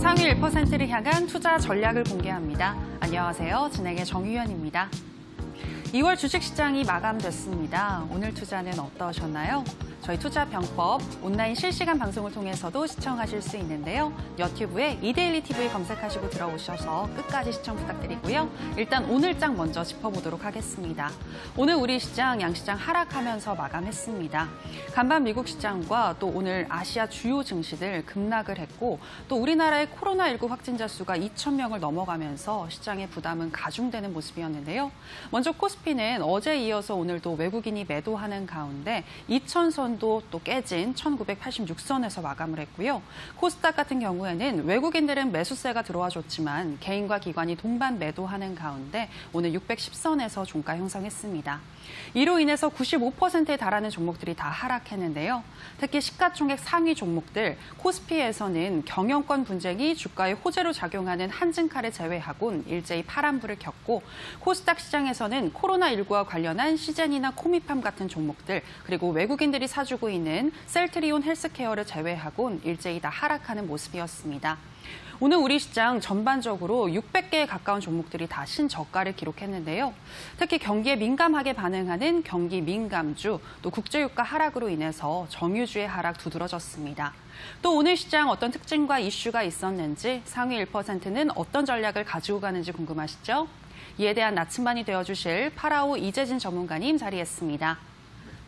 상위 1%를 향한 투자 전략을 공개합니다. 안녕하세요. 진행의 정유현입니다. 2월 주식시장이 마감됐습니다. 오늘 투자는 어떠셨나요? 저희 투자병법 온라인 실시간 방송을 통해서도 시청하실 수 있는데요. 유튜브에 이데일리 TV 검색하시고 들어오셔서 끝까지 시청 부탁드리고요. 일단 오늘 장 먼저 짚어보도록 하겠습니다. 오늘 우리 시장, 양시장 하락하면서 마감했습니다. 간밤 미국 시장과 또 오늘 아시아 주요 증시들 급락을 했고 또 우리나라의 코로나19 확진자 수가 2,000명을 넘어가면서 시장의 부담은 가중되는 모습이었는데요. 먼저 코스피는 어제 이어서 오늘도 외국인이 매도하는 가운데 2,000선도 또 깨진 1,986선에서 마감을 했고요. 코스닥 같은 경우에는 외국인들은 매수세가 들어와줬지만 개인과 기관이 동반 매도하는 가운데 오늘 610선에서 종가 형성했습니다. 이로 인해서 95%에 달하는 종목들이 다 하락했는데요. 특히 시가총액 상위 종목들 코스피에서는 경영권 분쟁이 주가에 호재로 작용하는 한증칼을 제외하곤 일제히 파란불을 켰고 코스닥 시장에서는 코로나19와 관련한 시젠이나 코미팜 같은 종목들 그리고 외국인들이 사주고 있는 셀트리온 헬스케어를 제외하곤 일제히 다 하락하는 모습이었습니다. 오늘 우리 시장 전반적으로 600개에 가까운 종목들이 다 신저가를 기록했는데요. 특히 경기에 민감하게 반응하는 경기 민감주, 또 국제유가 하락으로 인해서 정유주의 하락 두드러졌습니다. 또 오늘 시장 어떤 특징과 이슈가 있었는지 상위 1%는 어떤 전략을 가지고 가는지 궁금하시죠? 이에 대한 나침반이 되어주실 파라오 이재진 전문가님 자리했습니다.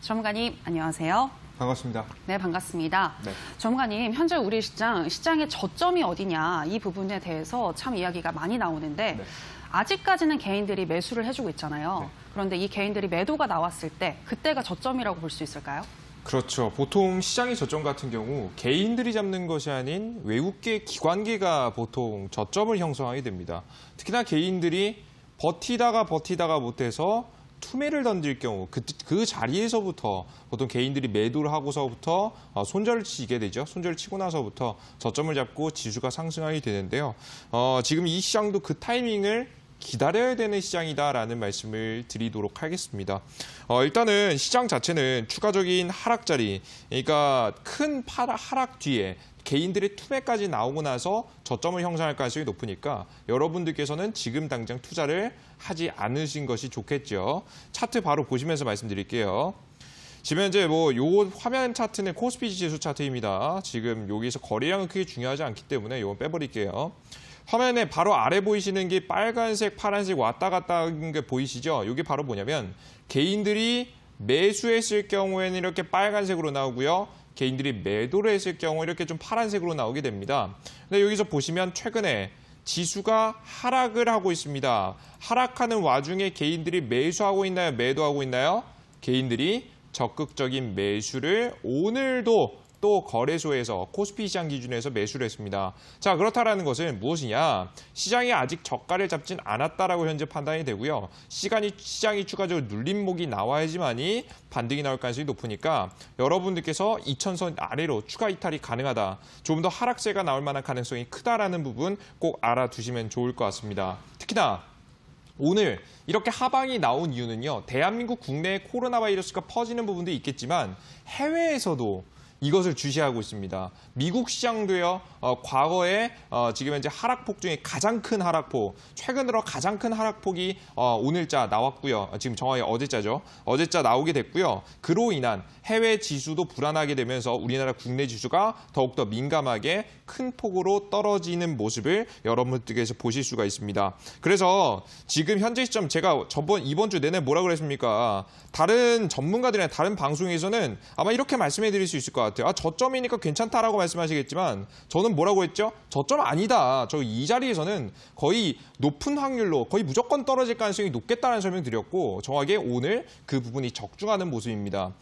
전문가님, 안녕하세요. 반갑습니다. 네, 반갑습니다. 네. 전문가님, 현재 우리 시장의 저점이 어디냐 이 부분에 대해서 참 이야기가 많이 나오는데 네. 아직까지는 개인들이 매수를 해주고 있잖아요. 네. 그런데 이 개인들이 매도가 나왔을 때 그때가 저점이라고 볼 수 있을까요? 그렇죠. 보통 시장의 저점 같은 경우 개인들이 잡는 것이 아닌 외국계 기관계가 보통 저점을 형성하게 됩니다. 특히나 개인들이 버티다가 못해서 투매를 던질 경우 그 자리에서부터 보통 개인들이 매도를 하고서부터 손절을 치게 되죠. 손절을 치고 나서부터 저점을 잡고 지수가 상승하게 되는데요. 지금 이 시장도 그 타이밍을 기다려야 되는 시장이다라는 말씀을 드리도록 하겠습니다. 일단은 시장 자체는 추가적인 하락 자리, 그러니까 큰 하락 뒤에 개인들의 투매까지 나오고 나서 저점을 형성할 가능성이 높으니까 여러분들께서는 지금 당장 투자를 하지 않으신 것이 좋겠죠. 차트 바로 보시면서 말씀드릴게요. 지금 현재 요 화면 차트는 코스피 지수 차트입니다. 지금 여기서 거래량은 크게 중요하지 않기 때문에 이건 빼버릴게요. 화면에 바로 아래 보이시는 게 빨간색, 파란색 왔다 갔다 하는 게 보이시죠? 이게 바로 뭐냐면 개인들이 매수했을 경우에는 이렇게 빨간색으로 나오고요. 개인들이 매도를 했을 경우 이렇게 좀 파란색으로 나오게 됩니다. 근데 여기서 보시면 최근에 지수가 하락을 하고 있습니다. 하락하는 와중에 개인들이 매수하고 있나요? 매도하고 있나요? 개인들이 적극적인 매수를 오늘도 또 거래소에서 코스피 시장 기준에서 매수를 했습니다. 자, 그렇다라는 것은 무엇이냐? 시장이 아직 저가를 잡진 않았다라고 현재 판단이 되고요. 시장이 추가적으로 눌림목이 나와야지만이 반등이 나올 가능성이 높으니까 여러분들께서 2,000선 아래로 추가 이탈이 가능하다. 조금 더 하락세가 나올 만한 가능성이 크다라는 부분 꼭 알아두시면 좋을 것 같습니다. 특히나 오늘 이렇게 하방이 나온 이유는요. 대한민국 국내에 코로나 바이러스가 퍼지는 부분도 있겠지만 해외에서도 이것을 주시하고 있습니다. 미국 시장도요. 과거에 지금 현재 하락폭 중에 가장 큰 하락폭, 최근 들어 가장 큰 하락폭이 오늘자 나왔고요. 지금 정확히 어제자죠. 어제자 나오게 됐고요. 그로 인한 해외 지수도 불안하게 되면서 우리나라 국내 지수가 더욱더 민감하게 큰 폭으로 떨어지는 모습을 여러분들께서 보실 수가 있습니다. 그래서 지금 현재 시점 제가 이번 주 내내 뭐라 그랬습니까? 다른 전문가들이나 다른 방송에서는 아마 이렇게 말씀해 드릴 수 있을 것 같아요. 저점이니까 괜찮다라고 말씀하시겠지만 저는 뭐라고 했죠? 저점 아니다. 저 이 자리에서는 거의 높은 확률로 거의 무조건 떨어질 가능성이 높겠다는 설명 드렸고 정확하게 오늘 그 부분이 적중하는 모습입니다.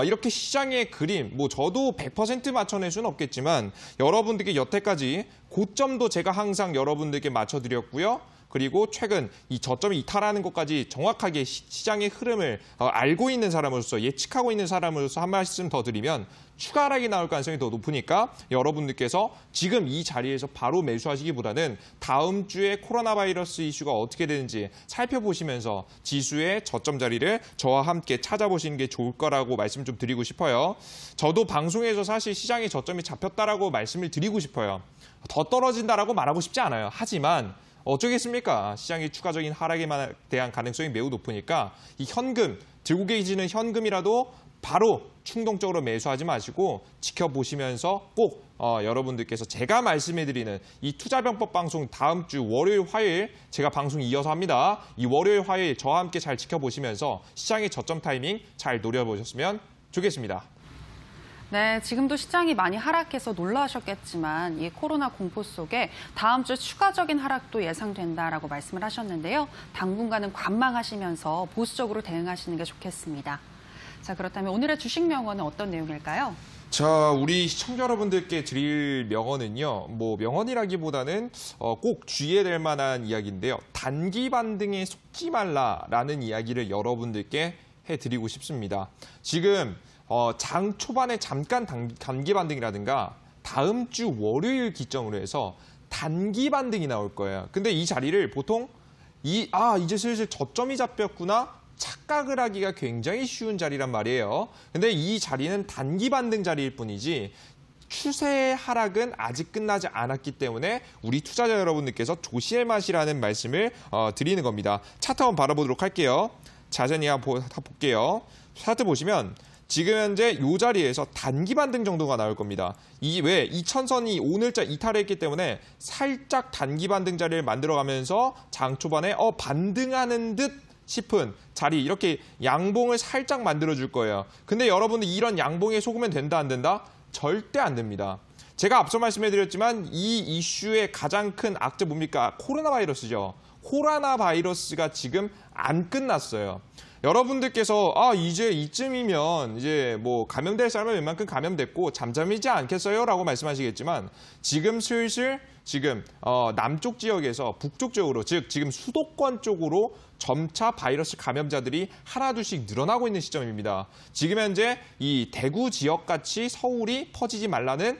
이렇게 시장의 그림, 저도 100% 맞춰낼 수는 없겠지만 여러분들께 여태까지 고점도 제가 항상 여러분들께 맞춰드렸고요. 그리고 최근 이 저점이 이탈하는 것까지 정확하게 시장의 흐름을 알고 있는 사람으로서 예측하고 있는 사람으로서 한 말씀 더 드리면 추가 하락이 나올 가능성이 더 높으니까 여러분들께서 지금 이 자리에서 바로 매수하시기보다는 다음 주에 코로나 바이러스 이슈가 어떻게 되는지 살펴보시면서 지수의 저점 자리를 저와 함께 찾아보시는 게 좋을 거라고 말씀 좀 드리고 싶어요. 저도 방송에서 사실 시장의 저점이 잡혔다라고 말씀을 드리고 싶어요. 더 떨어진다라고 말하고 싶지 않아요. 하지만 어쩌겠습니까? 시장의 추가적인 하락에 대한 가능성이 매우 높으니까 이 현금, 들고 계시는 현금이라도 바로 충동적으로 매수하지 마시고 지켜보시면서 꼭 여러분들께서 제가 말씀해드리는 이 투자병법 방송 다음 주 월요일, 화요일 제가 방송 이어서 합니다. 이 월요일, 화요일 저와 함께 잘 지켜보시면서 시장의 저점 타이밍 잘 노려보셨으면 좋겠습니다. 네, 지금도 시장이 많이 하락해서 놀라셨겠지만 이 코로나 공포 속에 다음 주 추가적인 하락도 예상된다라고 말씀을 하셨는데요. 당분간은 관망하시면서 보수적으로 대응하시는 게 좋겠습니다. 자, 그렇다면 오늘의 주식 명언은 어떤 내용일까요? 자, 우리 시청자 여러분들께 드릴 명언은요. 뭐 명언이라기보다는 꼭 주의해야 될 만한 이야기인데요. 단기 반등에 속지 말라라는 이야기를 여러분들께 해드리고 싶습니다. 지금 장 초반에 잠깐 단기 반등이라든가 다음 주 월요일 기점으로 해서 단기 반등이 나올 거예요. 근데 이 자리를 보통 이제 슬슬 저점이 잡혔구나 착각을 하기가 굉장히 쉬운 자리란 말이에요. 근데 이 자리는 단기 반등 자리일 뿐이지 추세의 하락은 아직 끝나지 않았기 때문에 우리 투자자 여러분들께서 조심할 맛이라는 말씀을 드리는 겁니다. 차트 한번 바라보도록 할게요. 자세히 한번 볼게요. 차트 보시면 지금 현재 이 자리에서 단기 반등 정도가 나올 겁니다. 왜? 2000선이 오늘자 이탈했기 때문에 살짝 단기 반등 자리를 만들어가면서 장 초반에 반등하는 듯 싶은 자리 이렇게 양봉을 살짝 만들어줄 거예요. 근데 여러분들 이런 양봉에 속으면 된다 안 된다? 절대 안 됩니다. 제가 앞서 말씀해드렸지만 이 이슈의 가장 큰 악재 뭡니까? 코로나 바이러스죠. 코로나 바이러스가 지금 안 끝났어요. 여러분들께서 이제 이쯤이면 이제 뭐 감염될 사람은 웬만큼 감염됐고 잠잠이지 않겠어요? 라고 말씀하시겠지만 지금 슬슬 남쪽 지역에서 북쪽 지역으로 즉 지금 수도권 쪽으로 점차 바이러스 감염자들이 하나둘씩 늘어나고 있는 시점입니다. 지금 현재 이 대구 지역 같이 서울이 퍼지지 말라는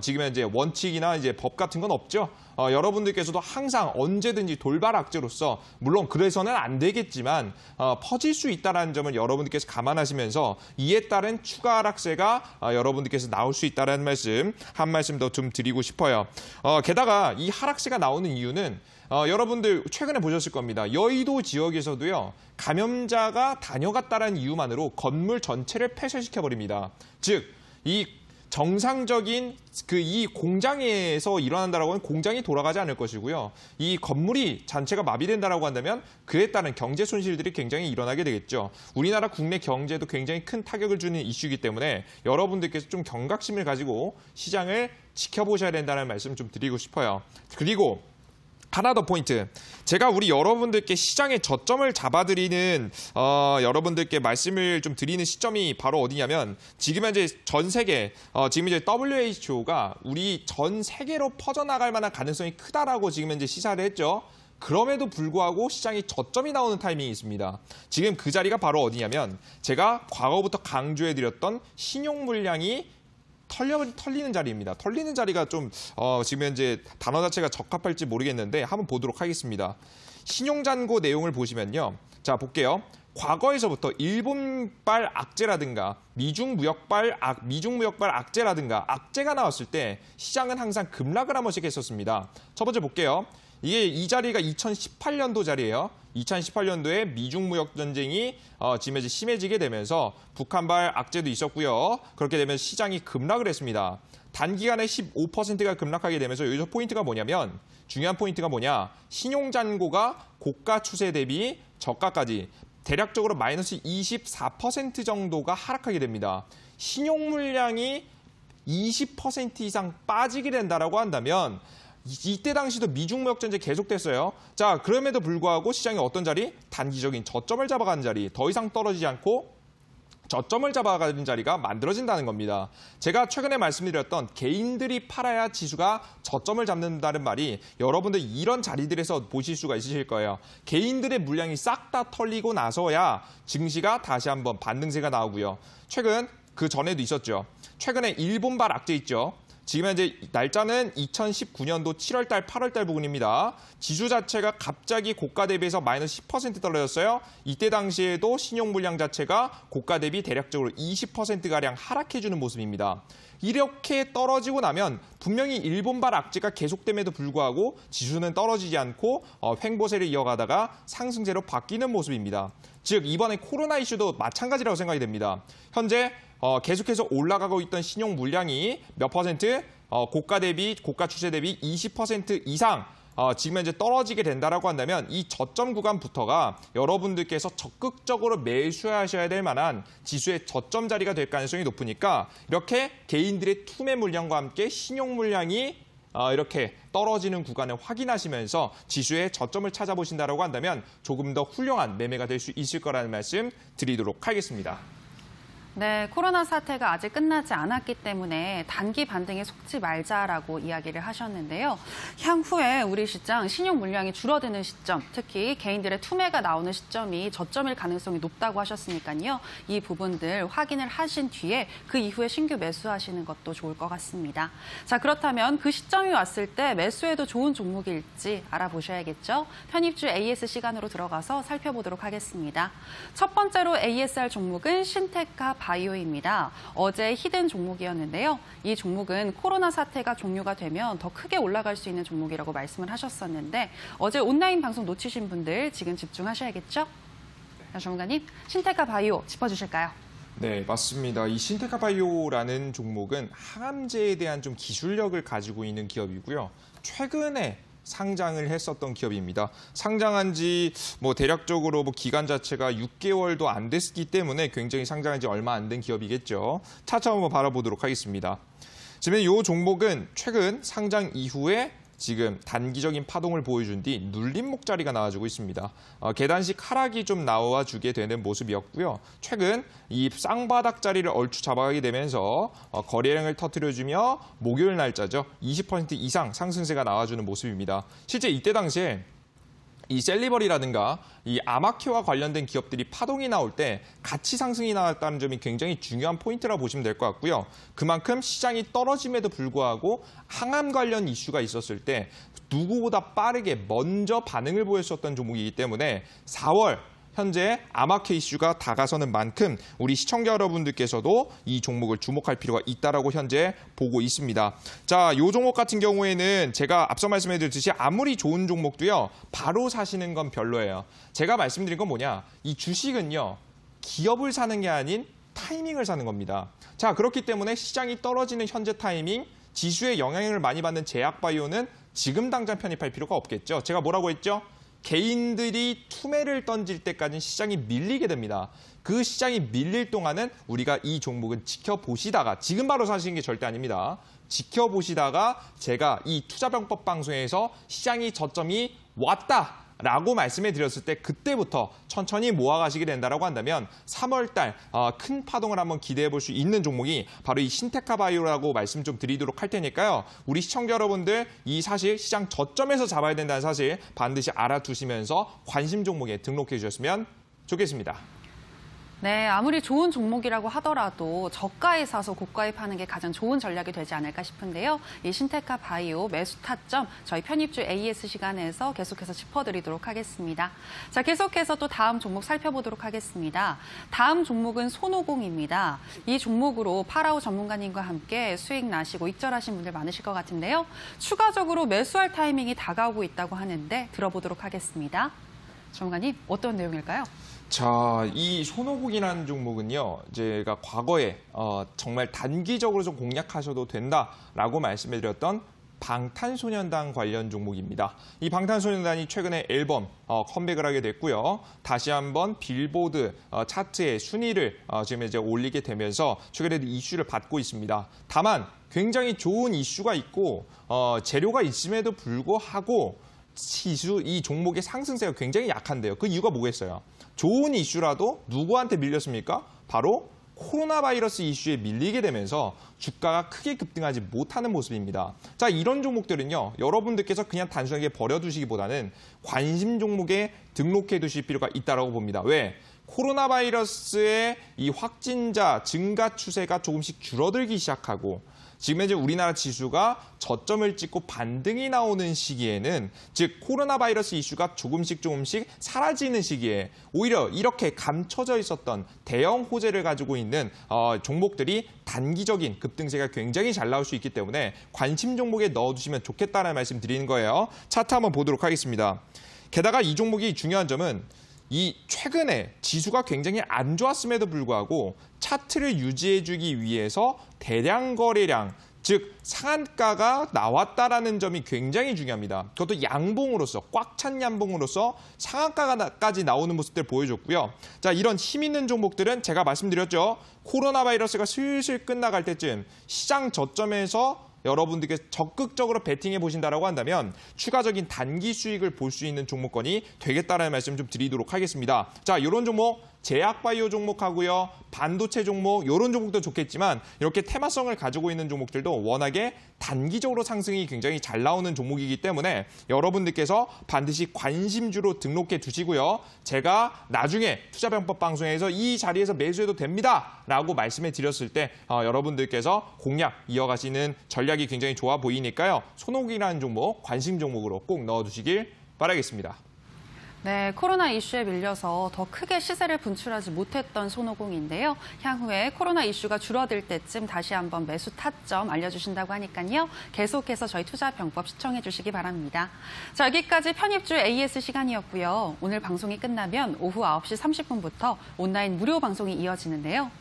지금 현재 원칙이나 이제 법 같은 건 없죠. 여러분들께서도 항상 언제든지 돌발 악재로서 물론 그래서는 안 되겠지만 퍼질 수 있다는 점을 여러분들께서 감안하시면서 이에 따른 추가 하락세가 여러분들께서 나올 수 있다는 말씀 한 말씀 더 좀 드리고 싶어요. 게다가 이 하락세가 나오는 이유는 여러분들 최근에 보셨을 겁니다. 여의도 지역에서도요 감염자가 다녀갔다는 이유만으로 건물 전체를 폐쇄시켜버립니다. 즉 이 정상적인 이 공장에서 일어난다라고 하면 공장이 돌아가지 않을 것이고요. 이 건물이 전체가 마비된다라고 한다면 그에 따른 경제 손실들이 굉장히 일어나게 되겠죠. 우리나라 국내 경제도 굉장히 큰 타격을 주는 이슈이기 때문에 여러분들께서 좀 경각심을 가지고 시장을 지켜보셔야 된다는 말씀 좀 드리고 싶어요. 그리고 하나 더 포인트. 제가 우리 여러분들께 시장의 저점을 잡아드리는 여러분들께 말씀을 좀 드리는 시점이 바로 어디냐면 지금 현재 전 세계 지금 이제 WHO가 우리 전 세계로 퍼져나갈 만한 가능성이 크다라고 지금 현재 시사를 했죠. 그럼에도 불구하고 시장이 저점이 나오는 타이밍이 있습니다. 지금 그 자리가 바로 어디냐면 제가 과거부터 강조해드렸던 신용 물량이 털리는 자리입니다. 털리는 자리가 좀 지금 현재 단어 자체가 적합할지 모르겠는데 한번 보도록 하겠습니다. 신용잔고 내용을 보시면요. 자, 볼게요. 과거에서부터 일본발 악재라든가 미중 무역발 악재라든가 악재가 나왔을 때 시장은 항상 급락을 한 번씩 했었습니다. 첫 번째 볼게요. 이 자리가 2018년도 자리예요. 2018년도에 미중 무역 전쟁이 지금 이제 심해지게 되면서 북한발 악재도 있었고요. 그렇게 되면 시장이 급락을 했습니다. 단기간에 15%가 급락하게 되면서 여기서 포인트가 뭐냐면 중요한 포인트가 뭐냐. 신용잔고가 고가 추세 대비 저가까지 대략적으로 마이너스 24% 정도가 하락하게 됩니다. 신용 물량이 20% 이상 빠지게 된다라고 한다면 이때 당시도 미중 무역 전쟁 계속됐어요. 자, 그럼에도 불구하고 시장이 어떤 자리? 단기적인 저점을 잡아가는 자리. 더 이상 떨어지지 않고 저점을 잡아가는 자리가 만들어진다는 겁니다. 제가 최근에 말씀드렸던 개인들이 팔아야 지수가 저점을 잡는다는 말이 여러분들 이런 자리들에서 보실 수가 있으실 거예요. 개인들의 물량이 싹 다 털리고 나서야 증시가 다시 한번 반등세가 나오고요. 최근 그 전에도 있었죠. 최근에 일본발 악재 있죠. 지금 현재 날짜는 2019년도 7월달, 8월달 부근입니다. 지수 자체가 갑자기 고가 대비해서 마이너스 10% 떨어졌어요. 이때 당시에도 신용 물량 자체가 고가 대비 대략적으로 20%가량 하락해주는 모습입니다. 이렇게 떨어지고 나면 분명히 일본발 악재가 계속됨에도 불구하고 지수는 떨어지지 않고 횡보세를 이어가다가 상승세로 바뀌는 모습입니다. 즉 이번에 코로나 이슈도 마찬가지라고 생각이 됩니다. 현재 계속해서 올라가고 있던 신용 물량이 몇 퍼센트, 고가 추세 대비 20% 이상 지금 현재 떨어지게 된다라고 한다면 이 저점 구간부터가 여러분들께서 적극적으로 매수하셔야 될 만한 지수의 저점 자리가 될 가능성이 높으니까 이렇게 개인들의 투매 물량과 함께 신용 물량이 이렇게 떨어지는 구간을 확인하시면서 지수의 저점을 찾아보신다라고 한다면 조금 더 훌륭한 매매가 될 수 있을 거라는 말씀 드리도록 하겠습니다. 네, 코로나 사태가 아직 끝나지 않았기 때문에 단기 반등에 속지 말자라고 이야기를 하셨는데요. 향후에 우리 시장 신용 물량이 줄어드는 시점, 특히 개인들의 투매가 나오는 시점이 저점일 가능성이 높다고 하셨으니까요. 이 부분들 확인을 하신 뒤에 그 이후에 신규 매수하시는 것도 좋을 것 같습니다. 자, 그렇다면 그 시점이 왔을 때 매수해도 좋은 종목일지 알아보셔야겠죠. 편입주 AS 시간으로 들어가서 살펴보도록 하겠습니다. 첫 번째로 ASR 종목은 신테카 바이오입니다. 어제 히든 종목이었는데요. 이 종목은 코로나 사태가 종료가 되면 더 크게 올라갈 수 있는 종목이라고 말씀을 하셨었는데 어제 온라인 방송 놓치신 분들 지금 집중하셔야겠죠? 전문가님, 신테카 바이오 짚어주실까요? 네, 맞습니다. 이 신테카 바이오라는 종목은 항암제에 대한 좀 기술력을 가지고 있는 기업이고요. 최근에 상장을 했었던 기업입니다. 상장한 지 대략적으로 기간 자체가 6개월도 안 됐기 때문에 굉장히 상장한 지 얼마 안 된 기업이겠죠. 차차 한번 바라보도록 하겠습니다. 지금 이 종목은 최근 상장 이후에 지금 단기적인 파동을 보여준 뒤 눌림 목자리가 나와주고 있습니다. 계단식 하락이 좀 나와주게 되는 모습이었고요. 최근 이 쌍바닥 자리를 얼추 잡아가게 되면서 거래량을 터뜨려주며 목요일 날짜죠. 20% 이상 상승세가 나와주는 모습입니다. 실제 이때 당시에 이 셀리버리라든가 이 아마케와 관련된 기업들이 파동이 나올 때 같이 상승이 나왔다는 점이 굉장히 중요한 포인트라고 보시면 될 것 같고요. 그만큼 시장이 떨어짐에도 불구하고 항암 관련 이슈가 있었을 때 누구보다 빠르게 먼저 반응을 보였었던 종목이기 때문에 4월 현재 아마케 이슈가 다가서는 만큼 우리 시청자 여러분들께서도 이 종목을 주목할 필요가 있다라고 현재 보고 있습니다. 자, 이 종목 같은 경우에는 제가 앞서 말씀해드렸듯이 아무리 좋은 종목도요, 바로 사시는 건 별로예요. 제가 말씀드린 건 뭐냐? 이 주식은요, 기업을 사는 게 아닌 타이밍을 사는 겁니다. 자, 그렇기 때문에 시장이 떨어지는 현재 타이밍, 지수에 영향을 많이 받는 제약바이오는 지금 당장 편입할 필요가 없겠죠. 제가 뭐라고 했죠? 개인들이 투매를 던질 때까지는 시장이 밀리게 됩니다. 그 시장이 밀릴 동안은 우리가 이 종목은 지켜보시다가, 지금 바로 사시는 게 절대 아닙니다. 지켜보시다가 제가 이 투자병법 방송에서 시장이 저점이 왔다라고 말씀해 드렸을 때 그때부터 천천히 모아가시게 된다고 한다면 3월달 큰 파동을 한번 기대해 볼 수 있는 종목이 바로 이 신테카 바이오라고 말씀 좀 드리도록 할 테니까요. 우리 시청자 여러분들 이 사실 시장 저점에서 잡아야 된다는 사실 반드시 알아두시면서 관심 종목에 등록해 주셨으면 좋겠습니다. 네, 아무리 좋은 종목이라고 하더라도 저가에 사서 고가에 파는 게 가장 좋은 전략이 되지 않을까 싶은데요. 이 신테카 바이오 매수 타점 저희 편입주 AS 시간에서 계속해서 짚어드리도록 하겠습니다. 자, 계속해서 또 다음 종목 살펴보도록 하겠습니다. 다음 종목은 손오공입니다. 이 종목으로 파라오 전문가님과 함께 수익 나시고 익절하신 분들 많으실 것 같은데요. 추가적으로 매수할 타이밍이 다가오고 있다고 하는데 들어보도록 하겠습니다. 전문가님, 어떤 내용일까요? 자, 이 손오공이라는 종목은요, 제가 과거에 정말 단기적으로 좀 공략하셔도 된다라고 말씀해드렸던 방탄소년단 관련 종목입니다. 이 방탄소년단이 최근에 앨범 컴백을 하게 됐고요. 다시 한번 빌보드 차트의 순위를 지금 이제 올리게 되면서 최근에도 이슈를 받고 있습니다. 다만 굉장히 좋은 이슈가 있고 재료가 있음에도 불구하고 이 종목의 상승세가 굉장히 약한데요. 그 이유가 뭐겠어요? 좋은 이슈라도 누구한테 밀렸습니까? 바로 코로나 바이러스 이슈에 밀리게 되면서 주가가 크게 급등하지 못하는 모습입니다. 자, 이런 종목들은요, 여러분들께서 그냥 단순하게 버려두시기보다는 관심 종목에 등록해 두실 필요가 있다고 봅니다. 왜? 코로나 바이러스의 이 확진자 증가 추세가 조금씩 줄어들기 시작하고 지금 현재 우리나라 지수가 저점을 찍고 반등이 나오는 시기에는, 즉 코로나 바이러스 이슈가 조금씩 사라지는 시기에 오히려 이렇게 감춰져 있었던 대형 호재를 가지고 있는 종목들이 단기적인 급등세가 굉장히 잘 나올 수 있기 때문에 관심 종목에 넣어두시면 좋겠다는 말씀 드리는 거예요. 차트 한번 보도록 하겠습니다. 게다가 이 종목이 중요한 점은 이 최근에 지수가 굉장히 안 좋았음에도 불구하고 차트를 유지해주기 위해서 대량 거래량, 즉 상한가가 나왔다라는 점이 굉장히 중요합니다. 그것도 양봉으로서, 꽉 찬 양봉으로서 상한가까지 나오는 모습들 보여줬고요. 자, 이런 힘 있는 종목들은 제가 말씀드렸죠. 코로나 바이러스가 슬슬 끝나갈 때쯤 시장 저점에서 여러분들께 적극적으로 베팅해 보신다라고 한다면 추가적인 단기 수익을 볼 수 있는 종목군이 되겠다라는 말씀 좀 드리도록 하겠습니다. 자, 이런 종목 제약바이오 종목하고요, 반도체 종목 이런 종목도 좋겠지만 이렇게 테마성을 가지고 있는 종목들도 워낙에 단기적으로 상승이 굉장히 잘 나오는 종목이기 때문에 여러분들께서 반드시 관심주로 등록해 두시고요. 제가 나중에 투자병법 방송에서 이 자리에서 매수해도 됩니다라고 말씀해 드렸을 때 여러분들께서 공략 이어가시는 전략이 굉장히 좋아 보이니까요. 손목이라는 종목, 관심 종목으로 꼭 넣어두시길 바라겠습니다. 네, 코로나 이슈에 밀려서 더 크게 시세를 분출하지 못했던 손오공인데요. 향후에 코로나 이슈가 줄어들 때쯤 다시 한번 매수 타점 알려주신다고 하니까요. 계속해서 저희 투자병법 시청해 주시기 바랍니다. 자, 여기까지 편입주 AS 시간이었고요. 오늘 방송이 끝나면 오후 9시 30분부터 온라인 무료 방송이 이어지는데요.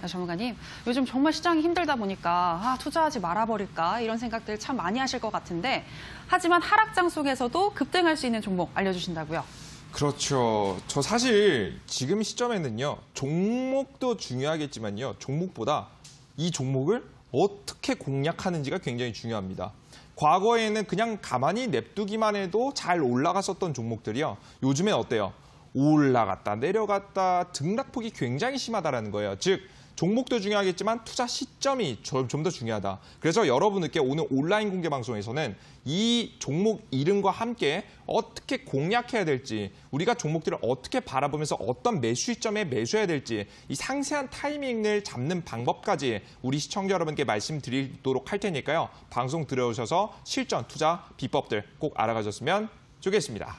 전문가님, 요즘 정말 시장이 힘들다 보니까 투자하지 말아버릴까 이런 생각들 참 많이 하실 것 같은데, 하지만 하락장 속에서도 급등할 수 있는 종목 알려주신다고요? 그렇죠. 저 사실 지금 시점에는요, 종목도 중요하겠지만요, 종목보다 이 종목을 어떻게 공략하는지가 굉장히 중요합니다. 과거에는 그냥 가만히 냅두기만 해도 잘 올라갔었던 종목들이요, 요즘엔 어때요? 올라갔다 내려갔다 등락폭이 굉장히 심하다라는 거예요. 즉 종목도 중요하겠지만 투자 시점이 좀 더 중요하다. 그래서 여러분들께 오늘 온라인 공개 방송에서는 이 종목 이름과 함께 어떻게 공략해야 될지, 우리가 종목들을 어떻게 바라보면서 어떤 매수 시점에 매수해야 될지, 이 상세한 타이밍을 잡는 방법까지 우리 시청자 여러분께 말씀드리도록 할 테니까요. 방송 들어오셔서 실전 투자 비법들 꼭 알아가셨으면 좋겠습니다.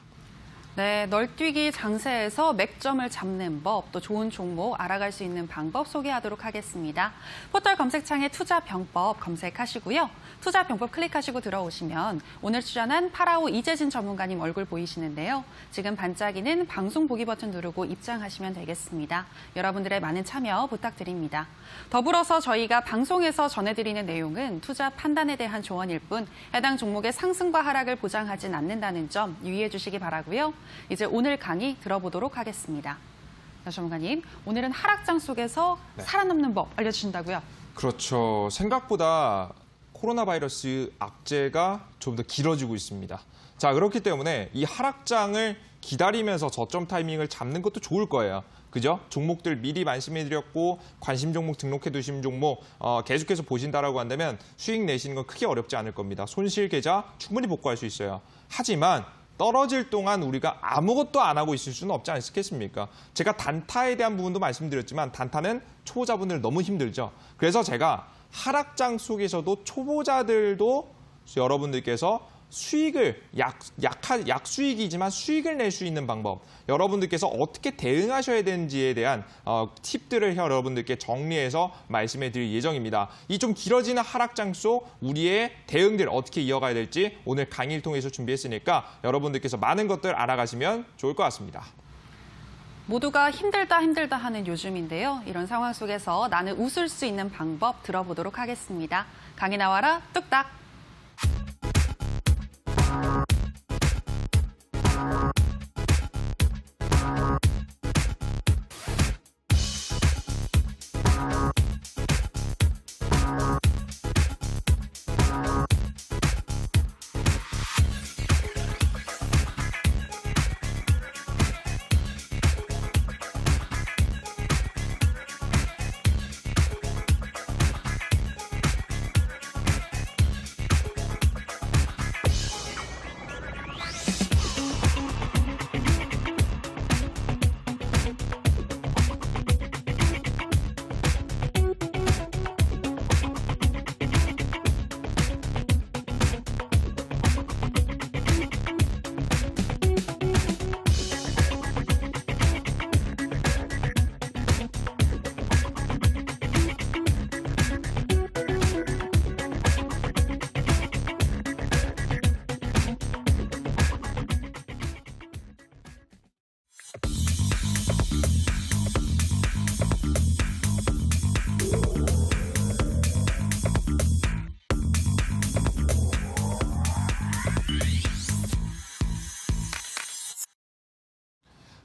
네, 널뛰기 장세에서 맥점을 잡는 법, 또 좋은 종목 알아갈 수 있는 방법 소개하도록 하겠습니다. 포털 검색창에 투자병법 검색하시고요. 투자병법 클릭하시고 들어오시면 오늘 출연한 파라오 이재진 전문가님 얼굴 보이시는데요. 지금 반짝이는 방송 보기 버튼 누르고 입장하시면 되겠습니다. 여러분들의 많은 참여 부탁드립니다. 더불어서 저희가 방송에서 전해드리는 내용은 투자 판단에 대한 조언일 뿐 해당 종목의 상승과 하락을 보장하진 않는다는 점 유의해 주시기 바라고요. 이제 오늘 강의 들어보도록 하겠습니다. 전문가님, 오늘은 하락장 속에서 살아남는 법 알려주신다고요? 그렇죠. 생각보다 코로나 바이러스 악재가 좀 더 길어지고 있습니다. 자, 그렇기 때문에 이 하락장을 기다리면서 저점 타이밍을 잡는 것도 좋을 거예요. 그죠? 종목들 미리 말씀해드렸고 관심 종목 등록해 두신 종목 계속해서 보신다라고 한다면 수익 내시는 건 크게 어렵지 않을 겁니다. 손실 계좌 충분히 복구할 수 있어요. 하지만 떨어질 동안 우리가 아무것도 안 하고 있을 수는 없지 않겠습니까? 제가 단타에 대한 부분도 말씀드렸지만 단타는 초보자분들 너무 힘들죠. 그래서 제가 하락장 속에서도 초보자들도 여러분들께서 수익을 약수익이지만 수익을 낼 수 있는 방법, 여러분들께서 어떻게 대응하셔야 되는지에 대한 팁들을 여러분들께 정리해서 말씀해 드릴 예정입니다. 이 좀 길어지는 하락장 속 우리의 대응들 어떻게 이어가야 될지 오늘 강의를 통해서 준비했으니까 여러분들께서 많은 것들 알아가시면 좋을 것 같습니다. 모두가 힘들다 하는 요즘인데요. 이런 상황 속에서 나는 웃을 수 있는 방법 들어보도록 하겠습니다. 강의 나와라 뚝딱.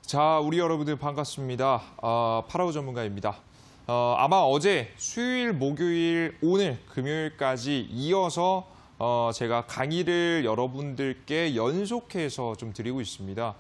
자, 우리 여러분들 반갑습니다. 파라오 전문가입니다. 아마 어제 수요일, 목요일, 오늘 금요일까지 이어서 제가 강의를 여러분들께 연속해서 좀 드리고 있습니다.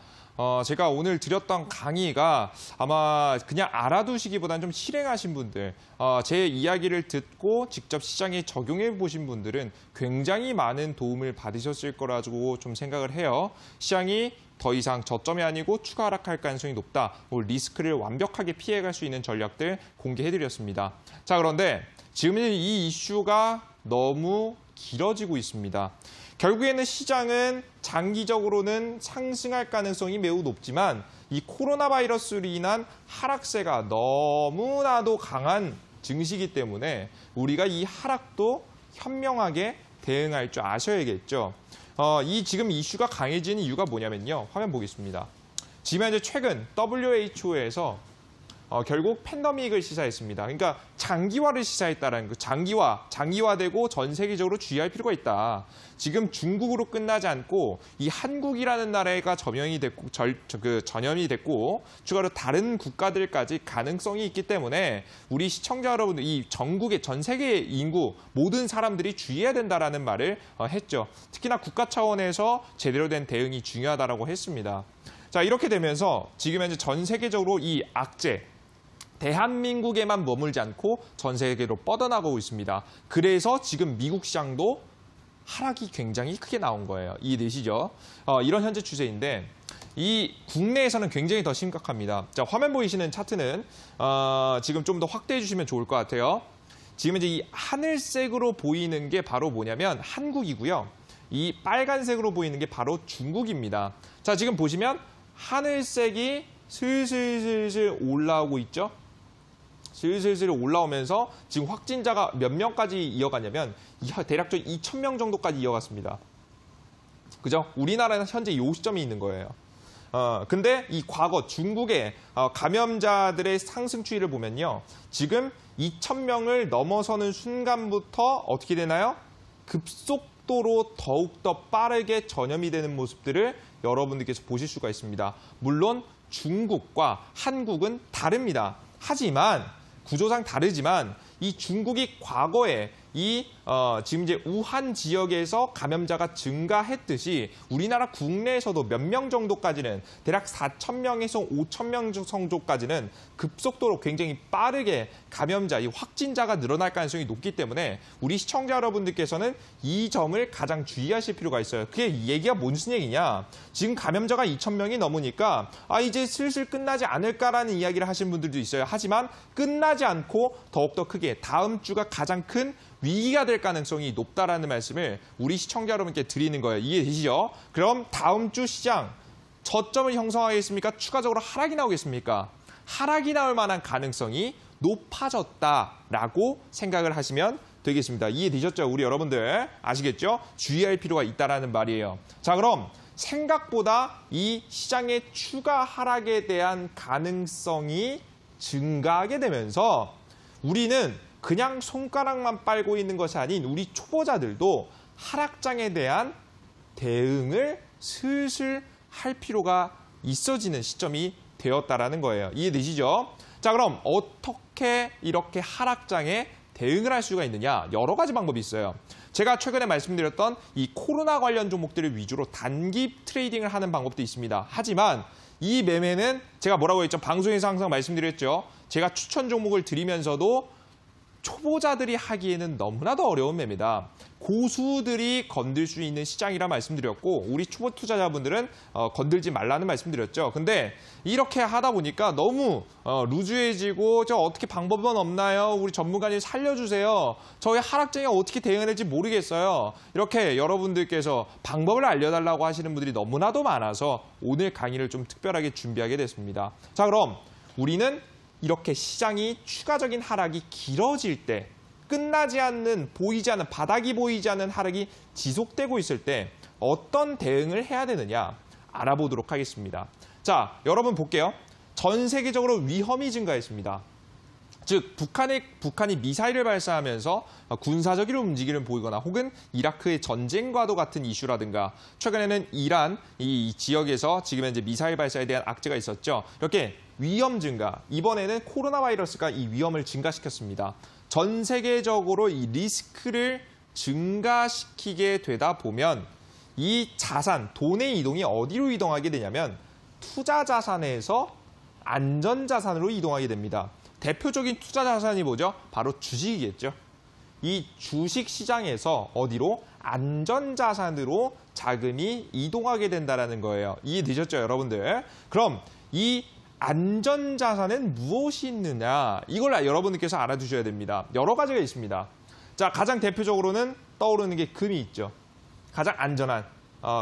제가 오늘 드렸던 강의가 아마 그냥 알아두시기보다는 좀 실행하신 분들, 제 이야기를 듣고 직접 시장에 적용해 보신 분들은 굉장히 많은 도움을 받으셨을 거라고 좀 생각을 해요. 시장이 더 이상 저점이 아니고 추가 하락할 가능성이 높다. 리스크를 완벽하게 피해갈 수 있는 전략들 공개해드렸습니다. 자, 그런데 지금 이 이슈가 너무 길어지고 있습니다. 결국에는 시장은 장기적으로는 상승할 가능성이 매우 높지만 이 코로나 바이러스로 인한 하락세가 너무나도 강한 증시이기 때문에 우리가 이 하락도 현명하게 대응할 줄 아셔야겠죠. 이 지금 이슈가 강해지는 이유가 뭐냐면요. 화면 보겠습니다. 지금 현재 최근 WHO에서 결국 팬데믹을 시사했습니다. 그러니까 장기화를 시사했다라는 거. 장기화되고 전 세계적으로 주의할 필요가 있다. 지금 중국으로 끝나지 않고 이 한국이라는 나라가 전염이 됐고 추가로 다른 국가들까지 가능성이 있기 때문에 우리 시청자 여러분들 이 전국의 전 세계 인구 모든 사람들이 주의해야 된다라는 말을 했죠. 특히나 국가 차원에서 제대로 된 대응이 중요하다라고 했습니다. 자, 이렇게 되면서 지금 현재 전 세계적으로 이 악재 대한민국에만 머물지 않고 전 세계로 뻗어나가고 있습니다. 그래서 지금 미국 시장도 하락이 굉장히 크게 나온 거예요. 이해되시죠? 이런 현재 추세인데 이 국내에서는 굉장히 더 심각합니다. 자, 화면 보이시는 차트는 지금 좀 더 확대해 주시면 좋을 것 같아요. 지금 이제 이 하늘색으로 보이는 게 바로 뭐냐면 한국이고요. 이 빨간색으로 보이는 게 바로 중국입니다. 자, 지금 보시면 하늘색이 슬슬 올라오고 있죠. 슬슬 올라오면서 지금 확진자가 몇 명까지 이어가냐면 대략적으로 2,000명 정도까지 이어갔습니다. 그죠? 우리나라는 현재 이 시점이 있는 거예요. 근데 이 과거 중국의 감염자들의 상승 추이를 보면요. 지금 2,000명을 넘어서는 순간부터 어떻게 되나요? 급속도로 더욱더 빠르게 전염이 되는 모습들을 여러분들께서 보실 수가 있습니다. 물론 중국과 한국은 다릅니다. 하지만 구조상 다르지만 이 중국이 과거에 지금 이제 우한 지역에서 감염자가 증가했듯이 우리나라 국내에서도 몇 명 정도까지는 대략 4,000명에서 5,000명 정도까지는 급속도로 굉장히 빠르게 감염자, 이 확진자가 늘어날 가능성이 높기 때문에 우리 시청자 여러분들께서는 이 점을 가장 주의하실 필요가 있어요. 그게 얘기가 무슨 얘기냐? 지금 감염자가 2,000명이 넘으니까 이제 슬슬 끝나지 않을까라는 이야기를 하시는 분들도 있어요. 하지만 끝나지 않고 더욱더 크게 다음 주가 가장 큰 위기가 될 가능성이 높다라는 말씀을 우리 시청자 여러분께 드리는 거예요. 이해되시죠? 그럼 다음 주 시장 저점을 형성하겠습니까? 추가적으로 하락이 나오겠습니까? 하락이 나올 만한 가능성이 높아졌다라고 생각을 하시면 되겠습니다. 이해되셨죠? 우리 여러분들 아시겠죠? 주의할 필요가 있다라는 말이에요. 자, 그럼 생각보다 이 시장의 추가 하락에 대한 가능성이 증가하게 되면서 우리는 그냥 손가락만 빨고 있는 것이 아닌 우리 초보자들도 하락장에 대한 대응을 슬슬 할 필요가 있어지는 시점이 되었다라는 거예요. 이해되시죠? 자, 그럼 어떻게 이렇게 하락장에 대응을 할 수가 있느냐? 여러 가지 방법이 있어요. 제가 최근에 말씀드렸던 이 코로나 관련 종목들을 위주로 단기 트레이딩을 하는 방법도 있습니다. 하지만 이 매매는 제가 뭐라고 했죠? 방송에서 항상 말씀드렸죠. 제가 추천 종목을 드리면서도 초보자들이 하기에는 너무나도 어려운 매매다. 고수들이 건들 수 있는 시장이라 말씀드렸고 우리 초보 투자자분들은 건들지 말라는 말씀드렸죠. 근데 이렇게 하다 보니까 너무 루즈해지고 저 어떻게 방법은 없나요? 우리 전문가님 살려주세요. 저희 하락장에 어떻게 대응해야 될지 모르겠어요. 이렇게 여러분들께서 방법을 알려달라고 하시는 분들이 너무나도 많아서 오늘 강의를 좀 특별하게 준비하게 됐습니다. 자, 그럼 우리는 이렇게 시장이 추가적인 하락이 길어질 때 끝나지 않는 바닥이 보이지 않는 하락이 지속되고 있을 때 어떤 대응을 해야 되느냐 알아보도록 하겠습니다. 자, 여러분 볼게요. 전 세계적으로 위험이 증가했습니다. 즉 북한이 미사일을 발사하면서 군사적으로 움직임을 보이거나 혹은 이라크의 전쟁과도 같은 이슈라든가 최근에는 이란 이 지역에서 지금 현재 미사일 발사에 대한 악재가 있었죠. 이렇게 위험 증가, 이번에는 코로나 바이러스가 이 위험을 증가시켰습니다. 전 세계적으로 이 리스크를 증가시키게 되다 보면 이 자산, 돈의 이동이 어디로 이동하게 되냐면 투자 자산에서 안전 자산으로 이동하게 됩니다. 대표적인 투자 자산이 뭐죠? 바로 주식이겠죠. 이 주식 시장에서 어디로? 안전 자산으로 자금이 이동하게 된다는 거예요. 이해되셨죠, 여러분들? 그럼 이 안전 자산은 무엇이 있느냐? 이걸 여러분들께서 알아두셔야 됩니다. 여러 가지가 있습니다. 자, 가장 대표적으로는 떠오르는 게 금이 있죠. 가장 안전한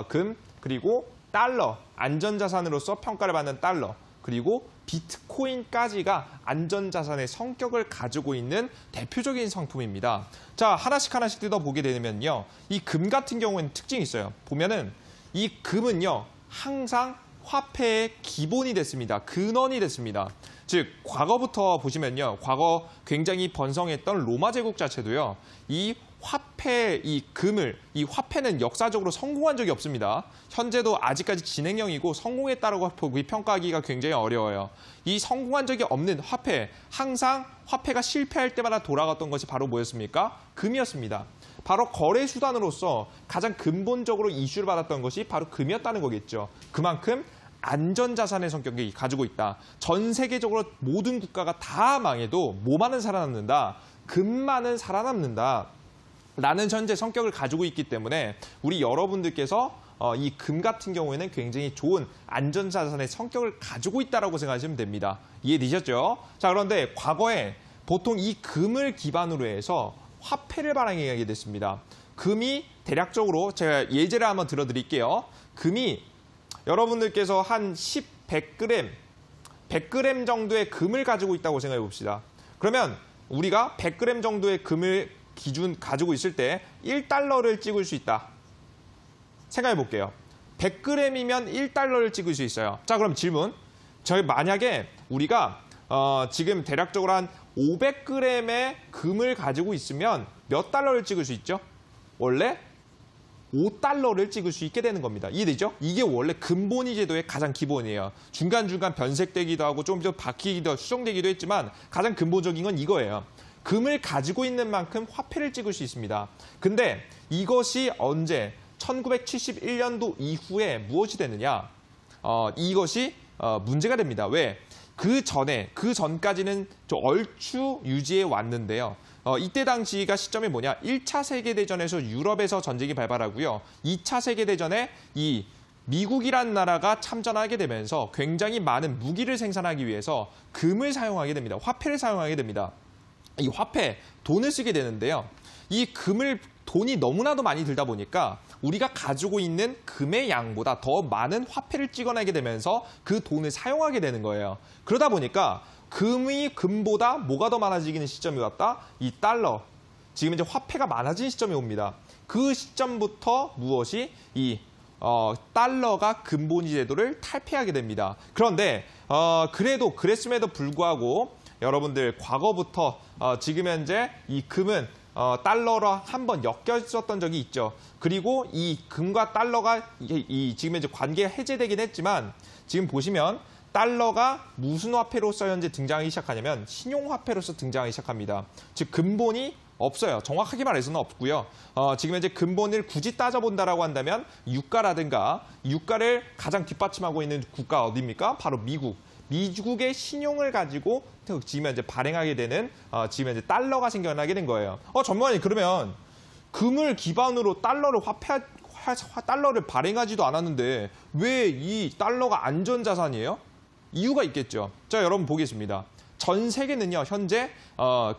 금, 그리고 달러, 안전자산으로서 평가를 받는 달러, 그리고 비트코인까지가 안전자산의 성격을 가지고 있는 대표적인 상품입니다. 자, 하나씩 뜯어보게 되면요. 이 금 같은 경우에는 특징이 있어요. 보면은 이 금은요, 항상 화폐의 기본이 됐습니다. 근원이 됐습니다. 즉, 과거부터 보시면요. 과거 굉장히 번성했던 로마 제국 자체도요. 이 화폐, 이 화폐는 역사적으로 성공한 적이 없습니다. 현재도 아직까지 진행형이고 성공했다라고 평가하기가 굉장히 어려워요. 이 성공한 적이 없는 화폐, 항상 화폐가 실패할 때마다 돌아갔던 것이 바로 뭐였습니까? 금이었습니다. 바로 거래 수단으로서 가장 근본적으로 이슈를 받았던 것이 바로 금이었다는 거겠죠. 그만큼 안전자산의 성격이 가지고 있다. 전 세계적으로 모든 국가가 다 망해도 뭐만은 살아남는다. 금만은 살아남는다. 라는 현재 성격을 가지고 있기 때문에 우리 여러분들께서 이 금 같은 경우에는 굉장히 좋은 안전자산의 성격을 가지고 있다고 생각하시면 됩니다. 이해되셨죠? 자, 그런데 과거에 보통 이 금을 기반으로 해서 화폐를 발행하게 됐습니다. 금이 대략적으로 제가 예제를 한번 들어드릴게요. 금이 여러분들께서 한 100g 정도의 금을 가지고 있다고 생각해 봅시다. 그러면 우리가 100g 정도의 금을 기준 가지고 있을 때 1달러를 찍을 수 있다. 생각해 볼게요. 100g이면 1달러를 찍을 수 있어요. 자, 그럼 질문. 저희 만약에 우리가 지금 대략적으로 한 500g의 금을 가지고 있으면 몇 달러를 찍을 수 있죠? 원래 5달러를 찍을 수 있게 되는 겁니다. 이해되죠? 이게 원래 근본위 제도의 가장 기본이에요. 중간중간 변색되기도 하고 좀 더 바뀌기도 하고 수정되기도 했지만 가장 근본적인 건 이거예요. 금을 가지고 있는 만큼 화폐를 찍을 수 있습니다. 근데 이것이 언제 1971년도 이후에 무엇이 되느냐? 이것이 문제가 됩니다. 왜? 그 전까지는 좀 얼추 유지해 왔는데요. 이때 당시가 시점이 뭐냐? 1차 세계대전에서 유럽에서 전쟁이 발발하고요. 2차 세계대전에 이 미국이란 나라가 참전하게 되면서 굉장히 많은 무기를 생산하기 위해서 금을 사용하게 됩니다. 화폐를 사용하게 됩니다. 이 화폐, 돈을 쓰게 되는데요. 이 돈이 너무나도 많이 들다 보니까 우리가 가지고 있는 금의 양보다 더 많은 화폐를 찍어내게 되면서 그 돈을 사용하게 되는 거예요. 그러다 보니까 금보다 뭐가 더 많아지는 시점이 왔다? 이 달러. 지금 이제 화폐가 많아진 시점이 옵니다. 그 시점부터 무엇이 달러가 근본위 제도를 탈피하게 됩니다. 그런데 그랬음에도 불구하고 여러분들 과거부터 지금 현재 이 금은 달러로 한번 엮였었던 적이 있죠. 그리고 이 금과 달러가 지금 이제 관계가 해제되긴 했지만 지금 보시면 달러가 무슨 화폐로서 현재 등장하기 시작하냐면 신용화폐로서 등장하기 시작합니다. 즉 근본이 없어요. 정확하게 말해서는 없고요. 지금 현재 근본을 굳이 따져본다라고 한다면 유가를 가장 뒷받침하고 있는 국가 어디입니까? 바로 미국. 미국의 신용을 가지고 지금 현재 발행하게 되는 지금 현재 달러가 생겨나게 된 거예요. 전문가님, 그러면 금을 기반으로 달러를 발행하지도 않았는데 왜 이 달러가 안전자산이에요? 이유가 있겠죠. 자, 여러분 보겠습니다. 전 세계는요, 현재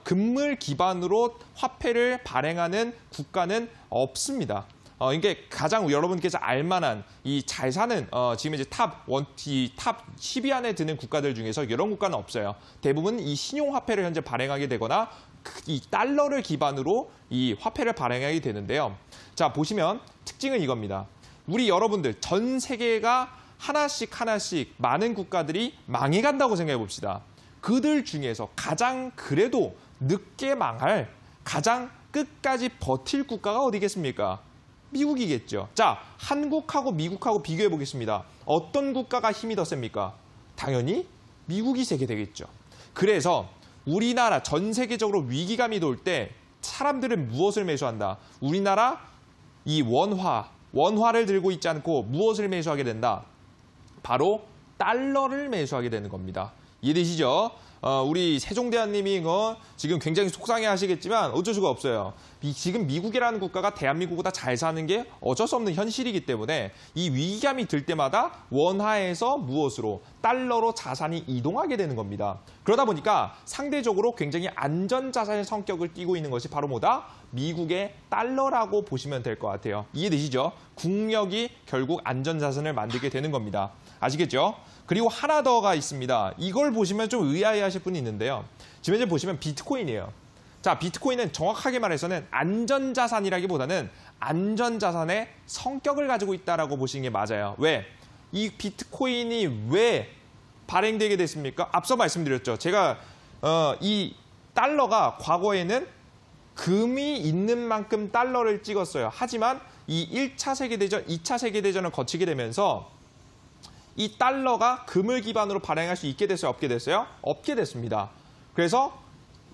금을 기반으로 화폐를 발행하는 국가는 없습니다. 이게 가장 여러분께서 알만한 이 잘 사는 지금 이제 탑 10위 안에 드는 국가들 중에서 이런 국가는 없어요. 대부분 이 신용화폐를 현재 발행하게 되거나 이 달러를 기반으로 이 화폐를 발행하게 되는데요. 자, 보시면 특징은 이겁니다. 우리 여러분들 전 세계가 하나씩 많은 국가들이 망해간다고 생각해 봅시다. 그들 중에서 가장 그래도 늦게 망할, 가장 끝까지 버틸 국가가 어디겠습니까? 미국이겠죠. 자, 한국하고 미국하고 비교해 보겠습니다. 어떤 국가가 힘이 더 셉니까? 당연히 미국이 세게 되겠죠. 그래서 우리나라 전 세계적으로 위기감이 돌 때 사람들은 무엇을 매수한다? 우리나라 이 원화를 들고 있지 않고 무엇을 매수하게 된다? 바로 달러를 매수하게 되는 겁니다. 이해되시죠? 우리 세종대왕님이 지금 굉장히 속상해 하시겠지만 어쩔 수가 없어요. 지금 미국이라는 국가가 대한민국보다 잘 사는 게 어쩔 수 없는 현실이기 때문에 이 위기감이 들 때마다 원화에서 무엇으로? 달러로 자산이 이동하게 되는 겁니다. 그러다 보니까 상대적으로 굉장히 안전자산의 성격을 띠고 있는 것이 바로 뭐다? 미국의 달러라고 보시면 될 것 같아요. 이해되시죠? 국력이 결국 안전자산을 만들게 되는 겁니다. 아시겠죠? 그리고 하나 더가 있습니다. 이걸 보시면 좀 의아해하실 분이 있는데요. 지금 현재 보시면 비트코인이에요. 자, 비트코인은 정확하게 말해서는 안전자산이라기보다는 안전자산의 성격을 가지고 있다라고 보시는 게 맞아요. 왜? 이 비트코인이 왜 발행되게 됐습니까? 앞서 말씀드렸죠. 제가 이 달러가 과거에는 금이 있는 만큼 달러를 찍었어요. 하지만 이 1차 세계대전, 2차 세계대전을 거치게 되면서 이 달러가 금을 기반으로 발행할 수 있게 됐어요? 없게 됐어요? 없게 됐습니다. 그래서